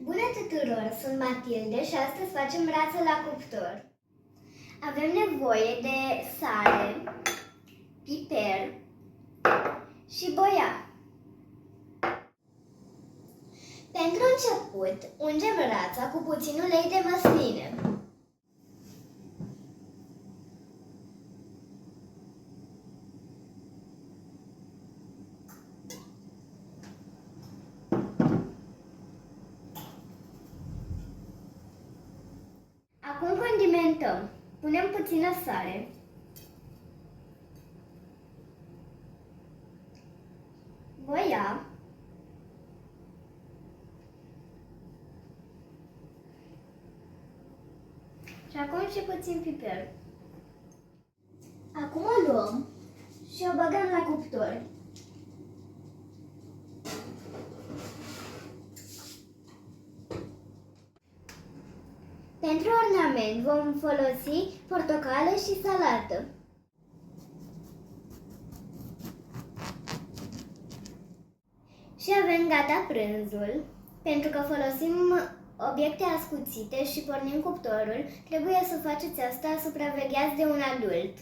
Bună tuturor, sunt Matilde și astăzi facem rață la cuptor. Avem nevoie de sare, piper și boia. Pentru început, ungem rața cu puțin ulei de măsline. Acum condimentăm. Punem puțină sare, boia, și acum și puțin piper. Acum o luăm și o băgăm la cuptor. Pentru ornament vom folosi portocale și salată. Și avem gata prânzul. Pentru că folosim obiecte ascuțite și pornim cuptorul, trebuie să faceți asta supravegheați de un adult.